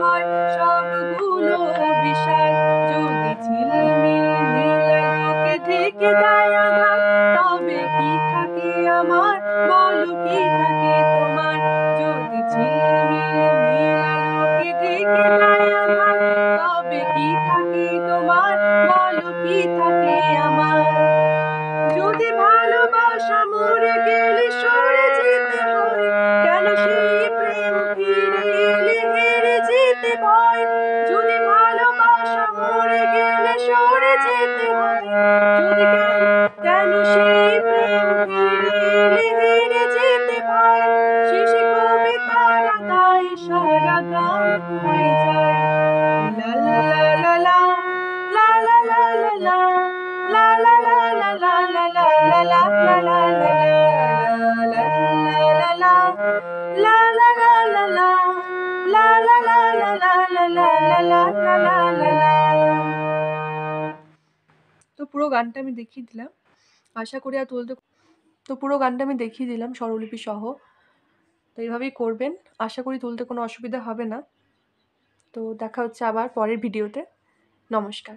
হয় সবগুলো বিষয়। যদি ঝিলমিল নীল আলোকে ঢেকে দেয় আধার, তবে কি থাকে আমার, বলো কি থাকে তোমার? যদি ঝিলমিল নীল আলোকে ঢেকে দেয় আধার, তবে কি থাকে তোমার, বলো কি থাকে আমার? যদি ভালোবাসা মরে গেলে সরে যেতে হয়, কেন সেই প্রেম ফিরে এলে হেরে যেতে ভয়? যদি ভালোবাসা মরে গেলে সরে যেতে হয়, যদি কেন সেই প্রেম ফিরে এলে হেরে যেতে ভয়? শেষে কবিতারা তাই সারা গান হয়ে যায়। লা লা লা লা লা লা লা লা লা লা লা লা লা লা লা লা লা লা লা তো পুরো গানটা আমি দেখিয়ে দিলাম, আশা করি আর তুলতে পুরো গানটা আমি দেখিয়ে দিলাম স্বরলিপি সহ। তো এইভাবেই করবেন, আশা করি তুলতে কোনো অসুবিধা হবে না। তো দেখা হচ্ছে আবার পরের ভিডিওতে। নমস্কার।